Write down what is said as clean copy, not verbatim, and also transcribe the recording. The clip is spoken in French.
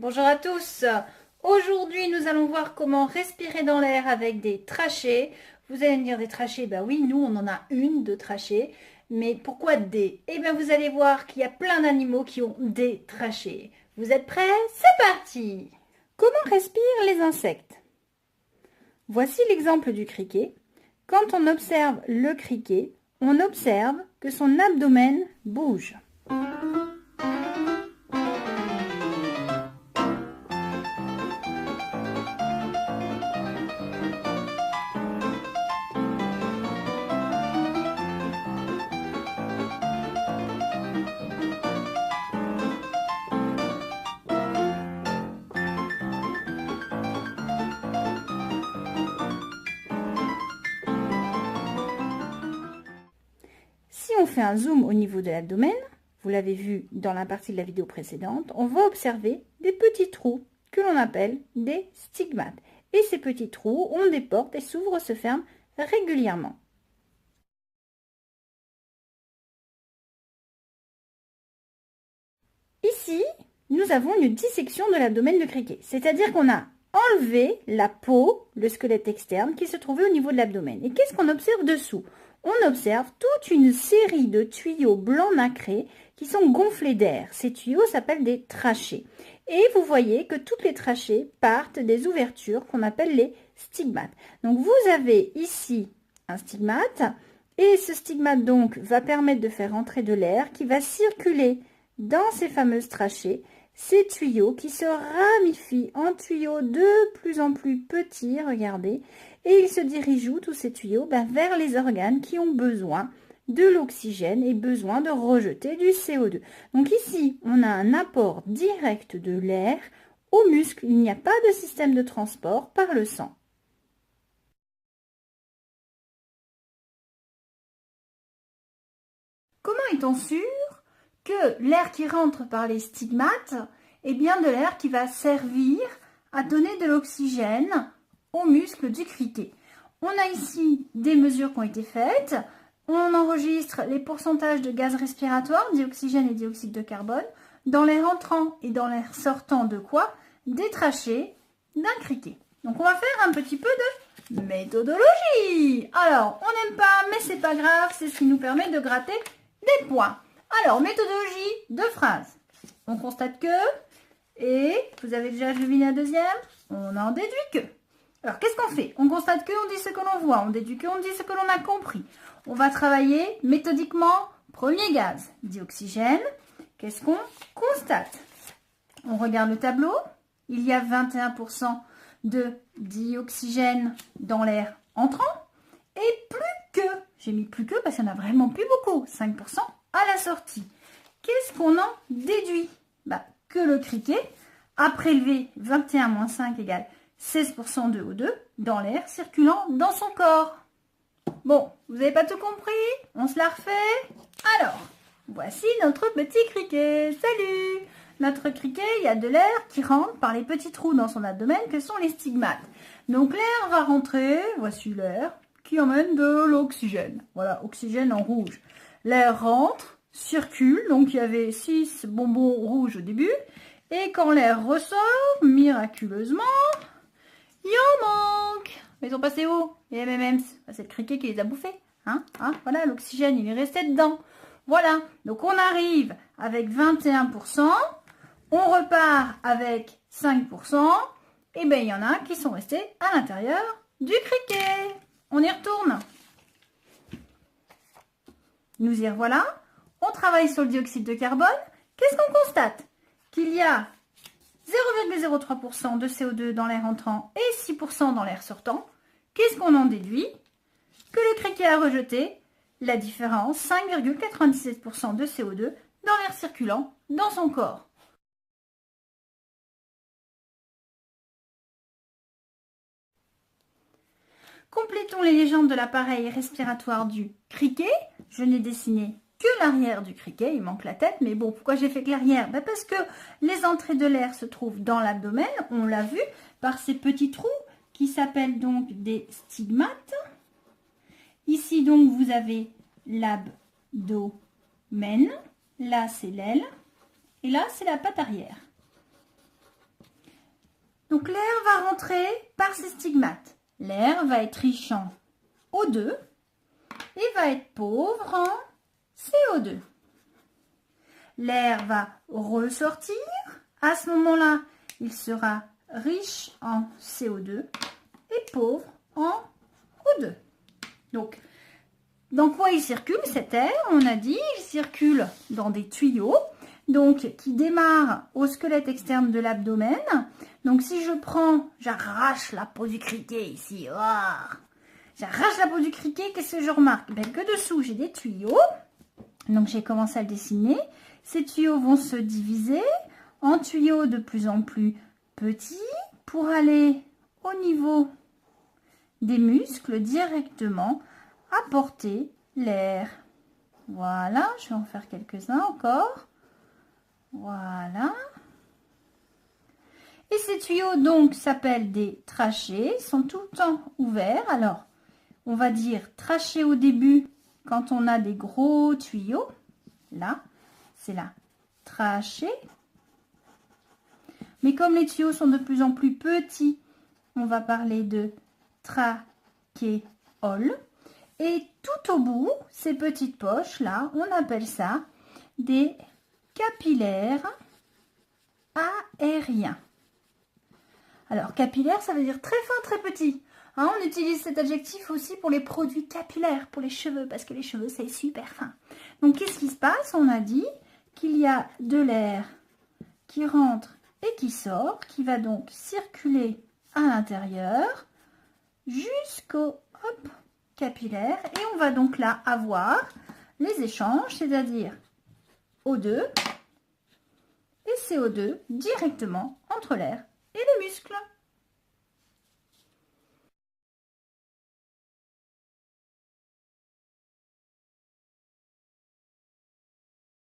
Bonjour à tous. Aujourd'hui, nous allons voir comment respirer dans l'air avec des trachées. Vous allez me dire des trachées, bah oui, nous on en a une de trachées. Mais pourquoi des? Eh bien, vous allez voir qu'il y a plein d'animaux qui ont des trachées. Vous êtes prêts? C'est parti! Comment respirent les insectes? Voici l'exemple du criquet. Quand on observe le criquet, on observe que son abdomen bouge. Si on fait un zoom au niveau de l'abdomen, vous l'avez vu dans la partie de la vidéo précédente, on va observer des petits trous que l'on appelle des stigmates. Et ces petits trous ont des portes et s'ouvrent, se ferment régulièrement. Ici, nous avons une dissection de l'abdomen de criquet, c'est-à-dire qu'on a enlevé la peau, le squelette externe qui se trouvait au niveau de l'abdomen. Et qu'est-ce qu'on observe dessous? On observe toute une série de tuyaux blancs nacrés qui sont gonflés d'air. Ces tuyaux s'appellent des trachées. Et vous voyez que toutes les trachées partent des ouvertures qu'on appelle les stigmates. Donc vous avez ici un stigmate et ce stigmate donc va permettre de faire entrer de l'air qui va circuler dans ces fameuses trachées, ces tuyaux qui se ramifient en tuyaux de plus en plus petits, regardez, et ils se dirigent où tous ces tuyaux? Vers les organes qui ont besoin de l'oxygène et besoin de rejeter du CO2. Donc ici, on a un apport direct de l'air aux muscles. Il n'y a pas de système de transport par le sang. Comment est-on sûr que l'air qui rentre par les stigmates est bien de l'air qui va servir à donner de l'oxygène aux muscles du criquet? On a ici des mesures qui ont été faites. On enregistre les pourcentages de gaz respiratoire, dioxygène et dioxyde de carbone, dans l'air entrant et dans l'air sortant de quoi? Des trachées d'un criquet. Donc on va faire un petit peu de méthodologie. Alors, on n'aime pas, mais c'est pas grave, c'est ce qui nous permet de gratter des points. Alors, méthodologie de phrase. On constate que, et vous avez déjà deviné la deuxième, on en déduit que. Alors, qu'est-ce qu'on fait? On constate que, on dit ce que l'on voit, on déduit que, on dit ce que l'on a compris. On va travailler méthodiquement. Premier gaz, dioxygène. Qu'est-ce qu'on constate? On regarde le tableau. Il y a 21% de dioxygène dans l'air entrant. Et plus que, j'ai mis plus que parce qu'il n'y en a vraiment plus beaucoup, 5% à la sortie. Qu'est-ce qu'on en déduit? Que le criquet a prélevé 21 moins 5 égale 16% de O2 dans l'air circulant dans son corps. Bon, vous n'avez pas tout compris? On se la refait? Alors, voici notre petit criquet. Salut! Notre criquet, il y a de l'air qui rentre par les petits trous dans son abdomen que sont les stigmates. Donc l'air va rentrer, voici l'air, qui emmène de l'oxygène. Voilà, oxygène en rouge. L'air rentre, circule, donc il y avait 6 bonbons rouges au début. Et quand l'air ressort, miraculeusement, il en manque. Mais ils sont passés où? Les M&M's. C'est le criquet qui les a bouffés. Voilà, l'oxygène, il est resté dedans. Voilà, donc on arrive avec 21%, on repart avec 5%, et bien il y en a qui sont restés à l'intérieur du criquet. On y retourne. Nous y revoilà. On travaille sur le dioxyde de carbone. Qu'est-ce qu'on constate? Qu'il y a 0,03% de CO2 dans l'air entrant et 6% dans l'air sortant. Qu'est-ce qu'on en déduit? Que le criquet a rejeté la différence, 5,97% de CO2 dans l'air circulant dans son corps. Complétons les légendes de l'appareil respiratoire du criquet. Je n'ai dessiné que l'arrière du criquet, il manque la tête, mais bon, pourquoi j'ai fait que l'arrière? Parce que les entrées de l'air se trouvent dans l'abdomen, on l'a vu, par ces petits trous qui s'appellent donc des stigmates. Ici donc vous avez l'abdomen, là c'est l'aile, et là c'est la patte arrière. Donc l'air va rentrer par ces stigmates. L'air va être riche en O2 et va être pauvre en CO2. L'air va ressortir. À ce moment-là, il sera riche en CO2 et pauvre en O2. Donc, dans quoi il circule cet air? On a dit, il circule dans des tuyaux, donc qui démarrent au squelette externe de l'abdomen. Donc, si je prends, j'arrache la peau du criquet ici. Oh, j'arrache la peau du criquet, qu'est-ce que je remarque? Ben, que dessous, j'ai des tuyaux. Donc, j'ai commencé à le dessiner. Ces tuyaux vont se diviser en tuyaux de plus en plus petits pour aller au niveau des muscles directement apporter l'air. Voilà, je vais en faire quelques-uns encore. Voilà. Et ces tuyaux donc s'appellent des trachées, ils sont tout le temps ouverts. Alors, on va dire trachée au début quand on a des gros tuyaux. Là, c'est la trachée. Mais comme les tuyaux sont de plus en plus petits, on va parler de trachéole. Et tout au bout, ces petites poches là, on appelle ça des capillaires aériens. Alors, capillaire, ça veut dire très fin, très petit. Hein, on utilise cet adjectif aussi pour les produits capillaires, pour les cheveux, parce que les cheveux, c'est super fin. Donc, qu'est-ce qui se passe? On a dit qu'il y a de l'air qui rentre et qui sort, qui va donc circuler à l'intérieur jusqu'au capillaire. Et on va donc là avoir les échanges, c'est-à-dire O2 et CO2 directement entre l'air et les muscles.